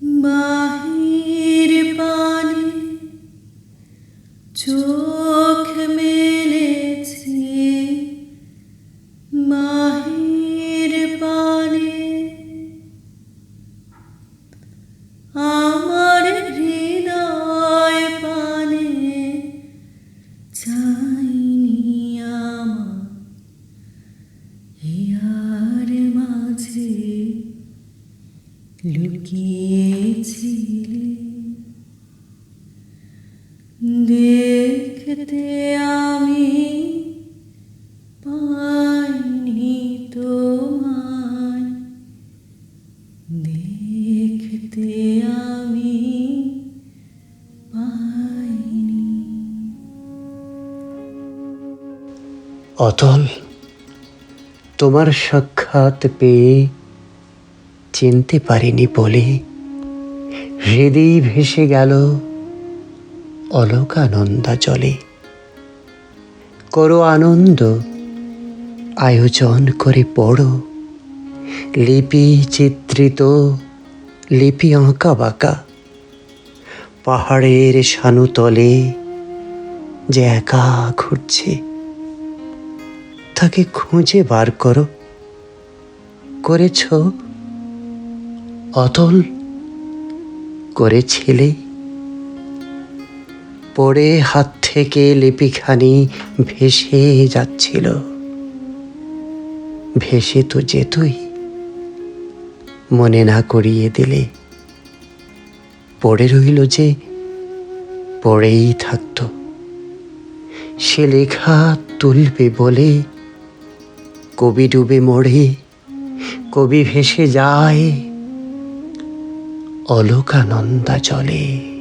মাহির পানে চোখ মেলেছি, মাহির পানে আমার হৃদয় পানে চাইনি আমার হিয়ার মাঝে লুকিয়েছিলে। দেখতে আমি পাইনি তোমায়, দেখতে আমি পাইনি। অতল, তোমার সাক্ষাৎ পেয়ে চিনতে পারিনি বলে হৃদয় ভেসে গেল অলোকানন্দা জলে। করো আনন্দ, আয়োজন করে পড়ো, লিপি চিত্রিত, লিপি আঁকা বাঁকা। পাহাড়ের শানুতলে যে একা ঘুরছে, তাকে খুঁজে বার করো। করেছ অতল, করেছিলে? পড়ে হাত থেকে লিপিখানি ভেসে যাচ্ছিল। ভেসে তো যেতই, মনে না করিয়ে দিলে। পড়ে রইল যে, পড়েই থাকত। সে লেখা তুলবে বলে কবি ডুবে মরে, কবি ভেসে যায় অলোকানন্দা জলে।